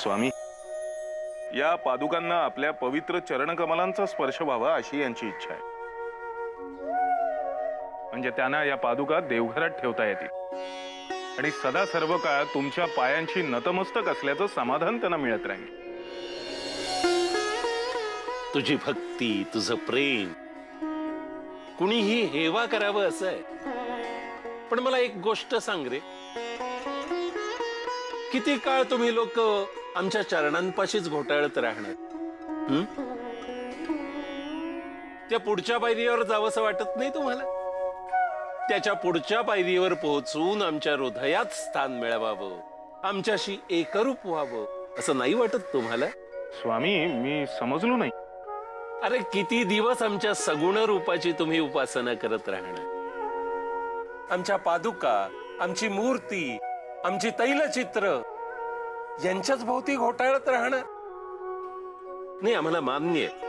स्वामी, या पादुकांना आपल्या पवित्र चरणकमलांचा स्पर्श व्हावा अशी यांची इच्छा आहे। म्हणजे त्यांना या पादुका देवघरात ठेवता येतील आणि सदा सर्व काळ तुमच्या पायांची नतमस्तक असल्याचं समाधान त्यांना मिळत राहील। तुझी भक्ती, तुझं प्रेम कुणीही हेवा करावं असं आहे। पण मला एक गोष्ट सांग रे, किती काळ तुम्ही लोक आमच्या चरणांपाशीच घोटाळत राहणार? त्या पुढच्या पायरीवर जावंसं वाटत नाही तुम्हाला? त्याच्या पुढच्या पायरीवर पोहोचून आमच्या हृदयात स्थान मिळवावं, आमच्याशी एकरूप व्हावं असं नाही वाटत तुम्हाला? स्वामी, मी समजलो नाही। अरे किती दिवस आमच्या सगुण रूपाची तुम्ही उपासना करत राहणार? आमच्या पादुका, आमची मूर्ती, आमची तैलचित्र यांच्याच भोवती घोटाळत राहणार? नाही, आम्हाला मान्य आहे,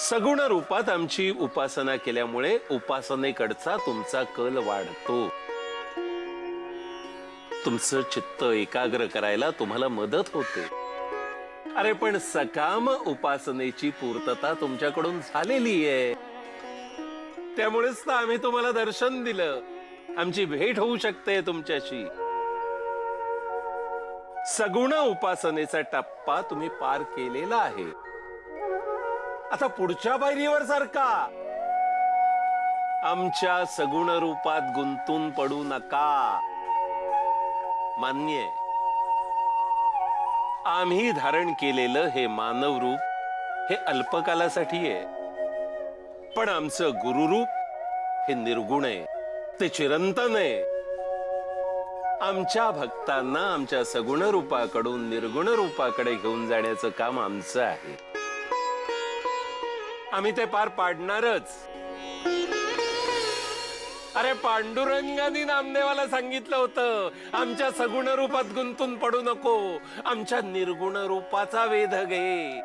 सगुण रूपात आमची उपासना केल्यामुळे उपासनेकडचा तुमचा कल वाढतो, तुमचं चित्त एकाग्र करायला तुम्हाला मदत होते। अरे पण सकाम उपासनेची पूर्तता तुमच्याकडून झालेली आहे, त्यामुळेच तर आम्ही तुम्हाला दर्शन दिलं, आमची भेट होऊ शकते तुमच्याशी। सगुण उपासनेचा टप्पा तुम्ही पार केलेला आहे, आता पुढच्या पायरीवर सारखा आमच्या सगुण रूपात गुंतून पडू नका। मान्य आहे, आम्ही धारण केलेलं हे मानव रूप हे अल्पकालासाठी आहे, पण आमचं गुरुरूप हे निर्गुण आहे, ते चिरंतन आहे। आमच्या भक्तांना आमच्या सगुण रूपाकडून निर्गुण रूपाकडे घेऊन जाण्याचं काम आमचं आहे, आम्ही ते पार पाडणारच। अरे पांडुरंगाने नामदेवाला सांगितलं होतं, आमच्या सगुण रूपात गुंतून पडू नको, आमच्या निर्गुण रूपाचा वेध घे,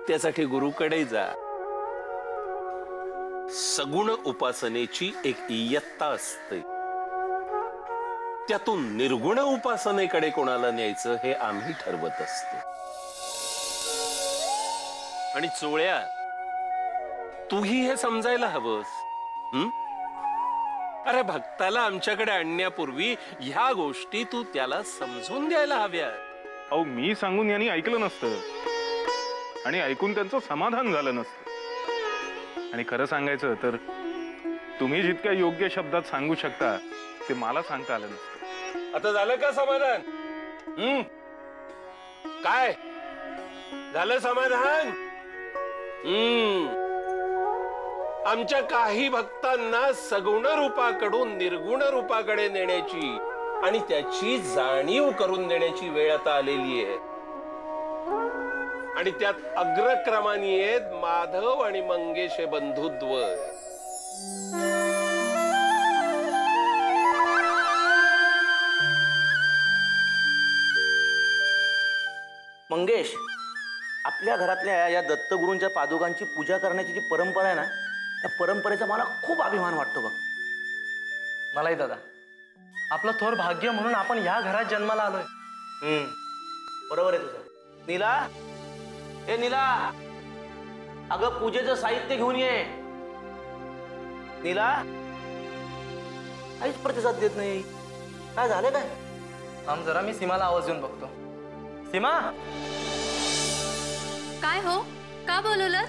त्यासाठी गुरुकडे जा। सगुण उपासनेची एक इयत्ता असते, त्यातून निर्गुण उपासनेकडे कोणाला न्यायचं हे आम्ही ठरवत असतो। आणि चोळ्या, तूही हे समजायला हवंस। अरे भक्ताला आमच्याकडे आणण्यापूर्वी ह्या गोष्टी तू त्याला समजून द्यायला हव्या। अहो, मी सांगून यांनी ऐकलं नसतं आणि ऐकून त्यांचं समाधान झालं नसतं। आणि खरं सांगायचं तर तुम्ही जितक्या योग्य शब्दात सांगू शकता ते मला सांगता आलं नसतं। आता झालं का समाधान? काय झालं समाधान? आमच्या काही भक्तांना सगुण रूपाकडून निर्गुण रूपाकडे नेण्याची आणि त्याची जाणीव करून देण्याची वेळ आता आलेली आहे, आणि त्यात अग्रक्रमाने आहेत माधव आणि मंगेश हे बंधुत्व। मंगेश, आपल्या घरातल्या या दत्तगुरूंच्या पादुकांची पूजा करण्याची जी परंपरा आहे ना, त्या परंपरेचा मला खूप अभिमान वाटतो बघ। मलाही दादा, आपलं थोर भाग्य म्हणून आपण ह्या घरात जन्माला आलोय। बरोबर आहे तुझं। नीला, ए नीला, अगं पूजेचं साहित्य घेऊन ये। नीला काहीच प्रतिसाद देत नाही, काय झालं काय? थांब जरा, मी सीमाला आवाज देऊन बघतो। सीमा, काय हो, का बोलवलं?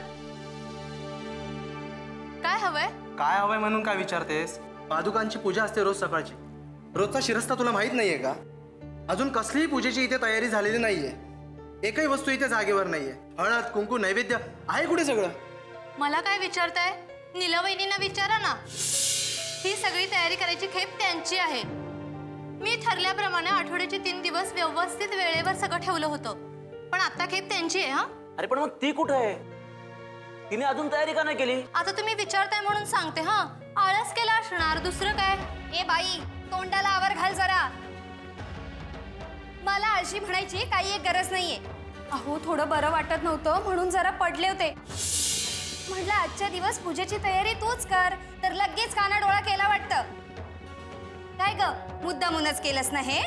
काय हवंय? काय हवंय म्हणून काय विचारतेस? पादुकांची पूजा असते रोज सकाळची, रोजचा शिरस्ता तुला माहित नाहीये का? अजून कसलीही पूजेची इथे तयारी झालेली नाहीये, एकही वस्तू इथे जागेवर नाहीये। हळद, कुंकू, नैवेद्य आहे कुठे सगळं? मला काय विचारताय? नीला वहिनींना विचारा ना, ही सगळी तयारी करायची खेप त्यांची आहे। मी ठरल्याप्रमाणे आठवड्याचे 3 दिवस व्यवस्थित वेळेवर सगळं ठेवलं होतं, पण आता खेप त्यांची आहे। अरे पण मग ती कुठे आहे? तिने अजून तयारी का नाही केली? आता तुम्ही विचारताय म्हणून सांगते। आळस केला असणार, दुसरं काय? ए बाई, तोंडाला आवर घाल जरा। मला आळशी म्हणायची काही एक गरज नाहीये। अहो, थोडं बरं वाटत नव्हतं म्हणून जरा पडले होते, म्हटलं आजच्या दिवस पूजेची तयारी तूच कर, तर लगेच काना डोळा केला वाटतं। काय ग, मुद्दामूनच केलंस ना हे?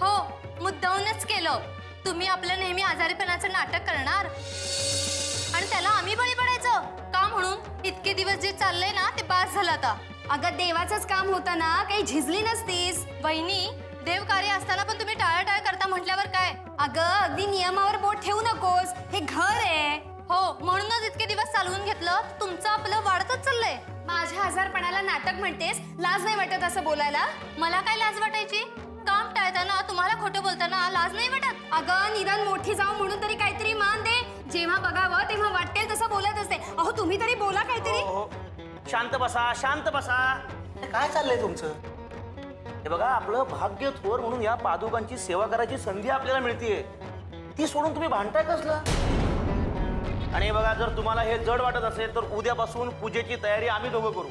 हो, मुद्दामूनच केलं. तुम्ही आपलं नेहमी आजारीपणाचं नाटक करणार आणि त्याला आम्ही बळी पडायचं का म्हणून इतके दिवस जे चाललंय ना ते बास झालं आता. अगं देवाचंच काम होतं ना, काही झिजली नसतीस. वहिनी, देवकार्य असताना पण तुम्ही टाळाटाळ करता म्हटल्यावर काय? अगं अगदी नियमावर बोट ठेवू नकोस, हे घर आहे. हो, म्हणूनच इतके दिवस चालवून घेतलं. तुमचं आपलं वाढतच चाललंय. माझ्या आजारपणाला नाटक म्हणतेस? लाज नाही वाटत असं बोलायला? मला काय लाज वाटायची? काम टाळताना, तुम्हाला खोटं बोलताना लाज नाही वाटत? अगं निदान मोठी जाऊ म्हणून तरी काहीतरी मान दे. जेव्हा बघावं तेव्हा वाटेल तसं बोलत असते. अहो तुम्ही तरी बोला काहीतरी. हो, शांत बसा, शांत बसा. काय चाललंय तुमचं? हे बघा, आपलं भाग्य थोर म्हणून या पादुकांची सेवा करायची संधी आपल्याला मिळतीये. ती सोडून तुम्ही भांडताय कसला? आणि बघा, जर तुम्हाला हे जड वाटत असेल तर उद्यापासून पूजेची तयारी आम्ही दोघं करू.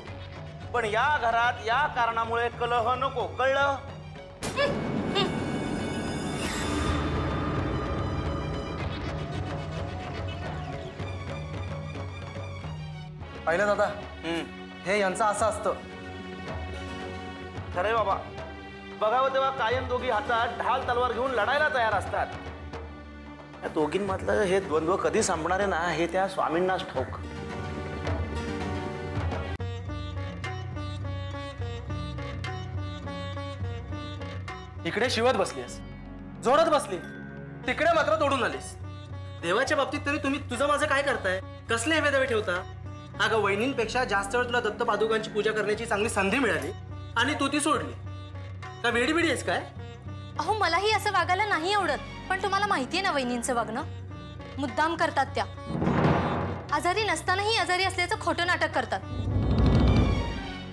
पण या घरात या कारणामुळे कलह नको, कळलं? पाहिलं दादा, हे यांचं असं असतं. खरंय बाबा, बघावं तेव्हा कायम दोघी हातात ढाल तलवार घेऊन लढायला तयार असतात. या दोघींमधलं हे द्वंद्व कधी संपणार आहे ना, हे त्या स्वामींनाच ठाऊक. इकडे शिवत बसलीस, जोडत बसली, तिकडे मात्र तोडून आलीस. देवाच्या बाबतीत तरी तुम्ही तुझं माझं काय करताय? कसले हेवेदावे ठेवता? अगं वहिनींपेक्षा जास्त वेळ तुला दत्त पादुकांची पूजा करण्याची चांगली संधी मिळाली आणि तू ती सोडली. का वेडीबिडी आहेस काय? अहो, मलाही असं वागायला नाही आवडत, पण तुम्हाला माहितीये ना वहिनींचं वागणं. मुद्दाम करतात त्या. आजारी नसतानाही आजारी असल्याचं खोटं नाटक करतात.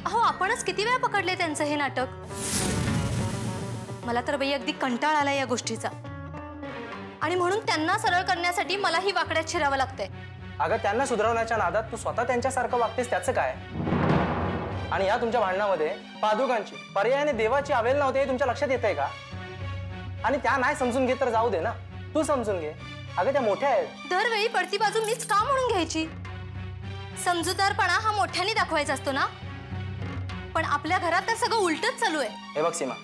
अहो, आपणच किती वेळा पकडले त्यांचं हे नाटक. मला तर बाई अगदी कंटाळ आलाय या गोष्टीचा. आणि म्हणून त्यांना सरळ करण्यासाठी मलाही वाकड्यात शिरावं लागतंय. अगं त्यांना सुधारवण्याच्या नादात तू स्वतः त्यांच्यासारखं वागतेस, त्याचं काय? आणि या तुमच्या भांडणामध्ये पादुकांची पर्यायाने देवाची अवहेलना होते हे तुमच्या लक्षात येतंय का? आणि त्या नाही समजून घेत तर जाऊ दे ना, तू समजून घे. अगं त्या मोठ्या आहेत. दरवेळी पडती बाजू मीच का म्हणून घ्यायची? समजूतदारपणा हा मोठ्याने दाखवायचा असतो ना. पण आपल्या घरात तर सगळं उलटच चालू आहे. हे बघ सीमा,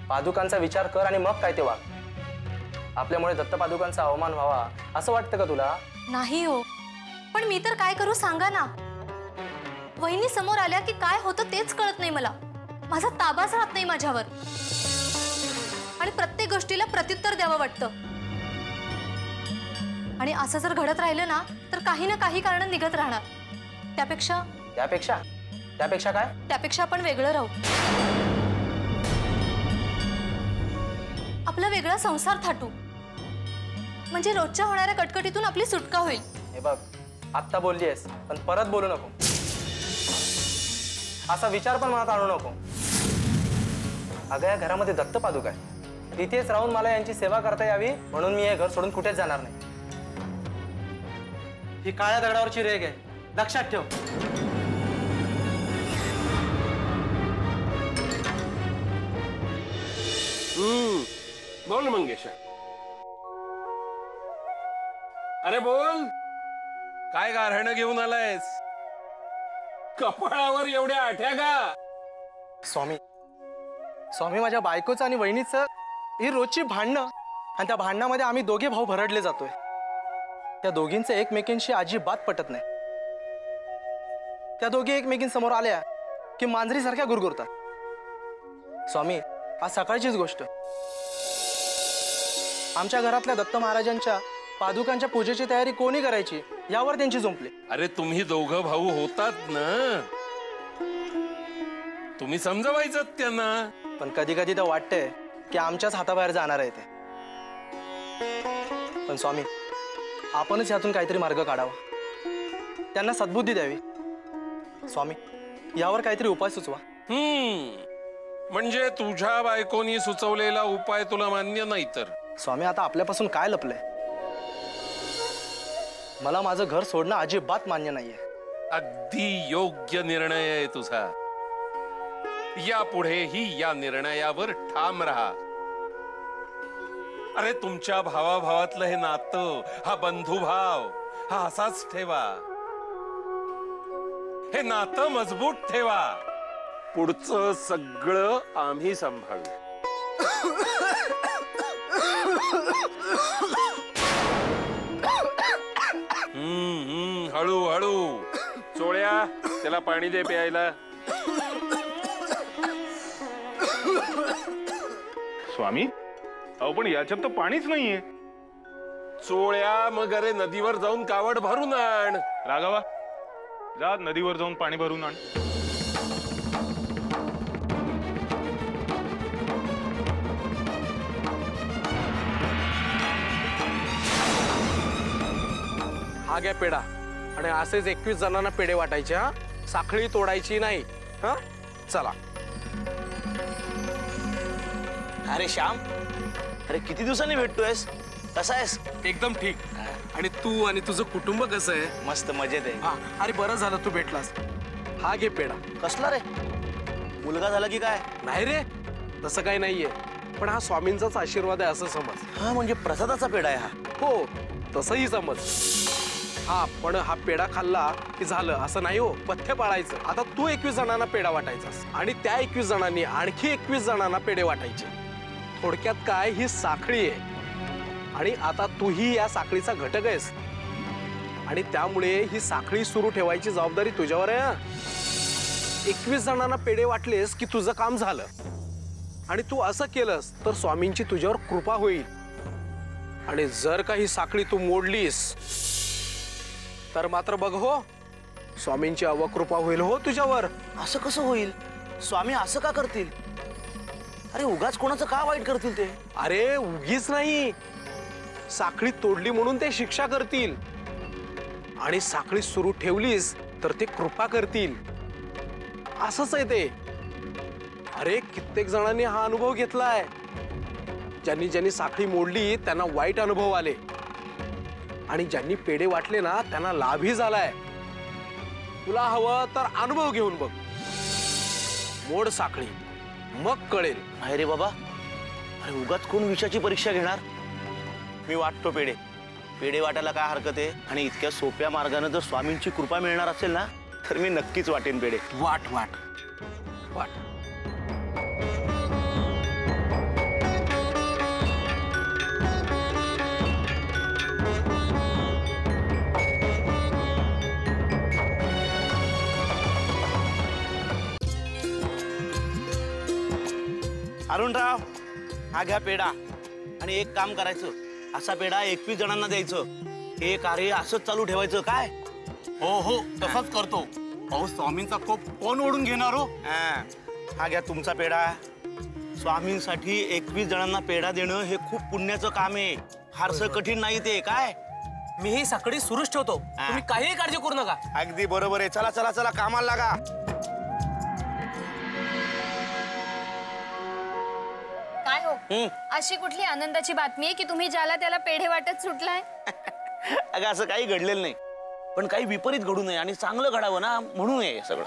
पादुकांचा विचार कर आणि मग काय ते वाग. आपल्यामुळे दत्त पादुकांचा अवमान व्हावा असं वाटतं का तुला? नाही हो, पण मी तर काय करू सांगा ना. वहिनी समोर आल्या की काय होतं तेच कळत नाही मला. माझा ताबाच राहत नाही माझ्यावर आणि प्रत्येक गोष्टीला प्रत्युत्तर द्यावं वाटतं. आणि असं जर घडत राहिलं ना तर काही ना काही कारण निघत राहणार. त्यापेक्षा त्यापेक्षा त्यापेक्षा काय? त्यापेक्षा आपण वेगळं राहू. आपला वेगळा संसार थाटू, म्हणजे रोजच्या होणाऱ्या कटकटीतून आपली सुटका होईल. हे बघ, आत्ता बोललीयस पण परत बोलू नको. असा विचार पण मनात आणू नको. अगं या घरामध्ये दत्त पादुका आहे, इथेच राहून मला यांची सेवा करता यावी म्हणून मी हे घर सोडून कुठेच जाणार नाही. ही काळ्या दगडावरची रेग आहे, लक्षात ठेव. बोल मंगेशा. अरे बोल, काय गारहाणं घेऊन आलायस? कपाळावर एवढ्या आठ्या का? स्वामी, स्वामी माझ्या बायकोचं आणि वहिनीचं ही रोजची भांडणं, आणि त्या भांडणामध्ये आम्ही दोघे भाऊ भरडले जातोय. त्या दोघींचे एकमेकींशी अजिबात पटत नाही. त्या दोघी एकमेकींसमोर आल्या की मांजरीसारख्या गुरगुरतात. स्वामी, आज सकाळचीच गोष्ट. आमच्या घरातल्या दत्त महाराजांच्या पादुकांच्या पूजेची तयारी कोणी करायची यावर त्यांची झोंपली. अरे तुम्ही दोघं भाऊ होतात ना, तुम्ही समजवायचं त्यांना. पण कधी कधी तर वाटतंय की आमच्याच हाताबाहेर जाणार आहे ते. पण स्वामी, आपणच यातून काहीतरी मार्ग काढावा, त्यांना सद्बुद्धी द्यावी. स्वामी, यावर काहीतरी उपाय सुचवा. म्हणजे तुझ्या बायकोनी सुचवलेला उपाय तुला मान्य नाही तर? स्वामी, आता आपल्यापासून काय लपलंय? मला माझं घर सोडणं अजिबात मान्य नाहीये. अगदी योग्य निर्णय आहे तुझा. यापुढेही या निर्णयावर ठाम राहा. अरे तुमच्या भावाभावातलं हे नातं, हा बंधुभाव, हा असाच ठेवा. हे नातं मजबूत ठेवा. पुढचं सगळं आम्ही सांभाळू. हळू हळू. चोळ्या, त्याला पाणी दे प्यायला. स्वामी, अहो पण याच्यात तर पाणीच नाहीये. चोळ्या, मग अरे नदीवर जाऊन कावड भरून आण. राघवा, जा नदीवर जाऊन पाणी भरून आण. हा घ्या पेढा आणि असेच 21 जणांना पेढे वाटायचे. हा, साखळी तोडायची नाही. हा, चला. अरे श्याम, अरे किती दिवसांनी भेटतोयस? कसा आहेस? एकदम ठीक. आणि तू आणि तुझं कुटुंब कसं आहे? मस्त मजेत आहे. हा, अरे बरं झालं तू भेटलास. हा घे पेढा. कसला रे? मुलगा झाला की काय? नाही रे, तसं काही नाहीये, पण हा स्वामींचाच आशीर्वाद आहे असं समज. हा म्हणजे प्रसादाचा पेढा आहे हा. हो, तसंही समज. हा, पण हा पेढा खाल्ला की झालं असं नाही हो, पथ्य पाळायचं. आता तू 21 जणांना पेढा वाटायचास आणि त्या 21 जणांनी आणखी 21 जणांना पेढे वाटायचे. थोडक्यात काय, ही साखळी आहे आणि आता तूही या साखळीचा घटक आहेस आणि त्यामुळे ही साखळी सुरू ठेवायची जबाबदारी तुझ्यावर आहे. 21 जणांना पेढे वाटलेस की तुझं काम झालं आणि तू असं केलंस तर स्वामींची तुझ्यावर कृपा होईल. आणि जर काही साखळी तू मोडलीस तर मात्र बघ हो, स्वामींची अवकृपा होईल हो तुझ्यावर. असं कसं होईल? स्वामी असं का करतील? अरे उगाच कोणाचं का वाईट करतील ते? अरे उगीच नाही, साखळी तोडली म्हणून ते शिक्षा करतील आणि साखळी सुरू ठेवलीस तर ते कृपा करतील. असंच आहे ते. अरे कित्येक जणांनी हा अनुभव घेतलाय. ज्यांनी ज्यांनी साखळी मोडली त्यांना वाईट अनुभव आले आणि ज्यांनी पेढे वाटले ना त्यांना लाभही झालाय. तुला हवं तर अनुभव घेऊन बघ. मोड साखळी, मग कळेल. नाही रे बाबा, अरे उगाच कोण विषयाची परीक्षा घेणार? मी वाटतो पेढे. पेढे वाटायला काय हरकत आहे? आणि इतक्या सोप्या मार्गाने जर स्वामींची कृपा मिळणार असेल ना तर मी नक्कीच वाटेन पेढे. वाट वाट वाट. अरुणराव, हा घ्या पेढा आणि एक काम करायचं, असा पेढा 21 जणांना द्यायचं. हे कार्य असंच चालू ठेवायचं काय? हो हो, तसंच करतो. अहो स्वामींचा कोप कोण ओढून घेणार हो? हा घ्या तुमचा पेढा. स्वामींसाठी 21 जणांना पेढा देणं हे खूप पुण्याचं काम आहे. फारसं कठीण नाही ते. काय मी ही साखळी सुरूच ठेवतो, तुम्ही काहीही काळजी करू नका. अगदी बरोबर आहे. चला चला चला, कामाला लागा. काय हो, अशी कुठली आनंदाची बातमी आहे की तुम्ही ज्याला त्याला पेढे वाटत सुटलाय? अगं असं काही घडलेलं नाही, पण काही विपरीत घडू नये आणि चांगलं घडावं ना म्हणून आहे सगळं.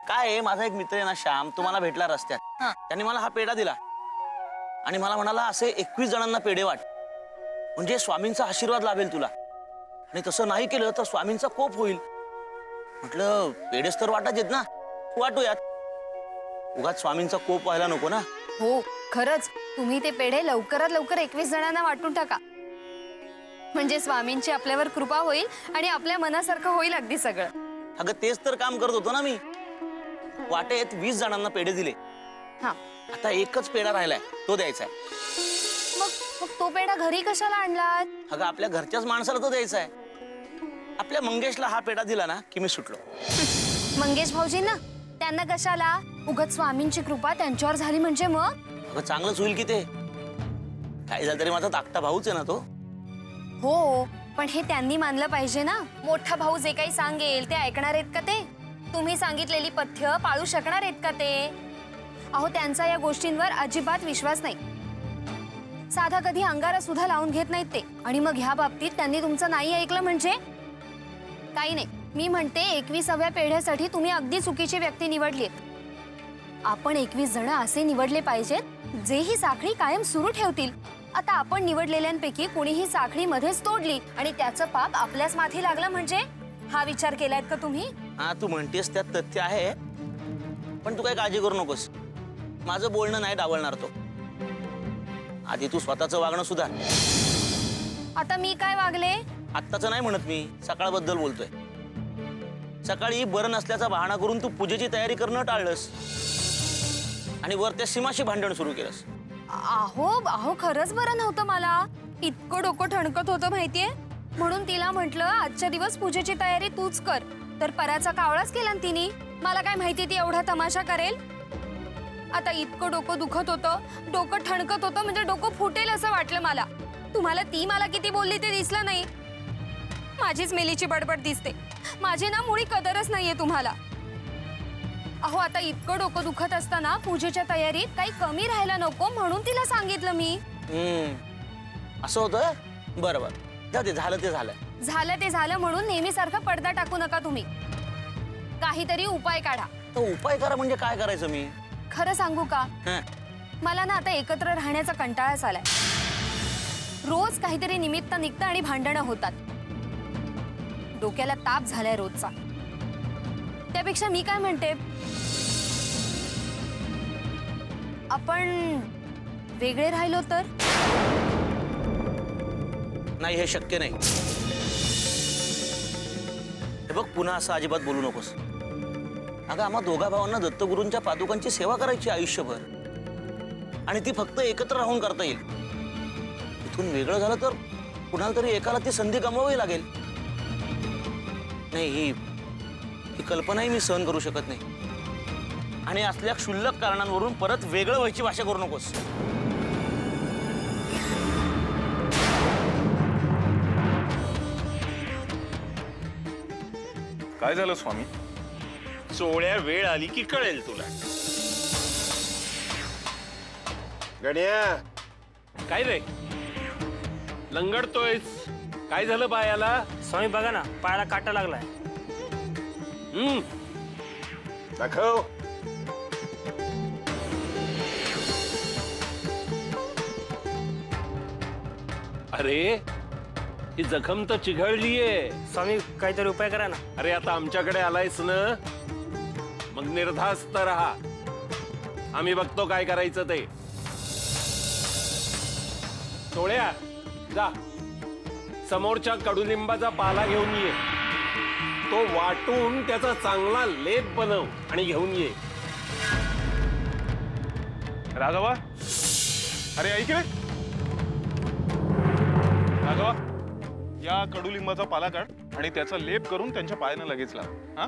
काय आहे, माझा एक मित्र आहे ना श्याम, तुम्हाला भेटला रस्त्यात. त्याने मला हा पेढा दिला आणि मला म्हणाला असे 21 जणांना पेढे वाट, म्हणजे स्वामींचा आशीर्वाद लाभेल तुला. आणि तसं नाही केलं तर स्वामींचा कोप होईल. म्हटलं पेढेच तर वाटायचे ना, वाटूयात. उगाच स्वामींचा कोप व्हायला नको ना. हो खरंच, तुम्ही ते पेढे लवकरात लवकर 21 जणांना वाटून टाका, म्हणजे स्वामींची आपल्यावर कृपा होईल आणि आपल्या मनासारखं होईल अगदी सगळं. अगं तेच तर काम करत होतो ना मी. वाटेत 20 जणांना पेढे दिले. आता एकच पेढा राहिलाय, तो द्यायचा आहे. मग तो पेढा घरी कशाला आणलात? अगं आपल्या घरच्याच माणसाला तो द्यायचा आहे. आपल्या मंगेशला हा पेढा दिला ना की मी सुटलो. मंगेश भाऊजींना? त्यांना कशाला? उगाच स्वामींची कृपा त्यांच्यावर झाली म्हणजे मग? अगं चांगलंच होईल की ते. काय झालं तरी माझा धाकटा भाऊच आहे ना तो. हो, पण हे त्यांनी मानलं पाहिजे ना. मोठा भाऊ जे काही सांगेल ते ऐकणार आहेत का ते? तुम्ही सांगितलेली पथ्य पाळू शकणार आहेत का ते? अहो त्यांचा या गोष्टींवर अजिबात विश्वास नाही. साधा कधी अंगारा सुद्धा लावून घेत नाहीत ते. आणि मग ह्या बाबतीत त्यांनी तुमचं नाही ऐकलं म्हणजे काही नाही. मी म्हणते 21व्या पेढ्यासाठी तुम्ही अगदी चुकीची व्यक्ती निवडलीत. आपण 21 जण असे निवडले पाहिजेत जे ही साखळी कायम सुरू ठेवतील. आता आपण निवडलेल्यांपैकी कुणीही साखळी मध्येच तोडली आणि त्याचं पाप आपल्याच माथी लागलं म्हणजे हा विचार केलायत का तुम्ही? हा तू म्हणतेस त्यात तथ्य आहे, पण तू काय काळजी करू नकोस. माझं बोलणं नाही डावलणार तो. आधी तू स्वतःचं वागणं सुधार. आता मी काय वागले? आत्ताचं नाही म्हणत मी, सकाळबद्दल बोलतोय. सकाळी बरं नसल्याचा बहाणा करून तू पूजेची तयारी करणं टाळलंस आणि वर त्या सीमाशी भांडण सुरू केलंस. अहो खरंच बरं नव्हतं मला. इतकं डोकं ठणकत होतं माहितीये, म्हणून तिला म्हटलं आजच्या दिवस पूजेची तयारी तूच कर. तर पराचा कावळाच केला तिने. मला काय माहिती ती एवढा तमाशा करेल. आता इतकं डोकं दुखत होतं, डोकं ठणकत होतं, म्हणजे डोकं फुटेल असं वाटलं मला. तुम्हाला ती मला किती बोलली ते दिसलं नाही. माझीच मेलीची बडबड दिसते. माझी ना मुळी कदरच नाहीये तुम्हाला. अहो आता इतकं डोकं दुखत असताना पूजेच्या तयारीत काही कमी राहायला नको म्हणून तिला सांगितलं मी. असं होतं. बरं बरं, जाऊ दे, झालं ते झालं. झालं ते झालं म्हणून नेहमीसारखा पडदा टाकू नका तुम्ही. काहीतरी उपाय काढा. तर उपाय करा म्हणजे काय करायचं मी? खरं सांगू का, हं. मला ना आता एकत्र राहण्याचा कंटाळाच आलाय. रोज काहीतरी निमित्त निघतं आणि भांडणं होतात. डोक्याला ताप झालाय रोजचा. त्यापेक्षा मी काय म्हणते, आपण वेगळे राहिलो तर? नाही, हे शक्य नाही. हे बघ, पुन्हा असं अजिबात बोलू नकोस. अगं आम्हा दोघा भावांना दत्तगुरूंच्या पादुकांची सेवा करायची आयुष्यभर, आणि ती फक्त एकत्र राहून करता येईल. इथून वेगळं झालं तर कुणाला तरी एकाला ती संधी गमवावी लागेल. नाही, ही कल्पनाही मी सहन करू शकत नाही. आणि असल्या क्षुल्लक कारणांवरून परत वेगळं व्हायची भाषा करू नकोस. काय झालं स्वामी? सोहळ्या वेळ आली की कळेल तुला. गड्या, काय रे लंगडतोयस? काय झालं पायाला? स्वामी बघा ना, पायाला काटा लागलाय. दाखव. अरे ही जखम तर चिघळलीये. स्वामी काहीतरी उपाय करा ना. अरे आता आमच्याकडे आलायस ना, मग निर्धास्त राहा. आम्ही बघतो काय करायचं ते. सोहळ्या, जा समोरच्या कडुलिंबाचा पाला घेऊन ये. तो वाटून त्याचा चांगला लेप बनव आणि घेऊन ये. राघवा, अरे ऐक रे. राघवा, या कडुलिंबाचा पाला काढ आणि त्याचा लेप करून त्यांच्या पायानं लगेच लाव. हा?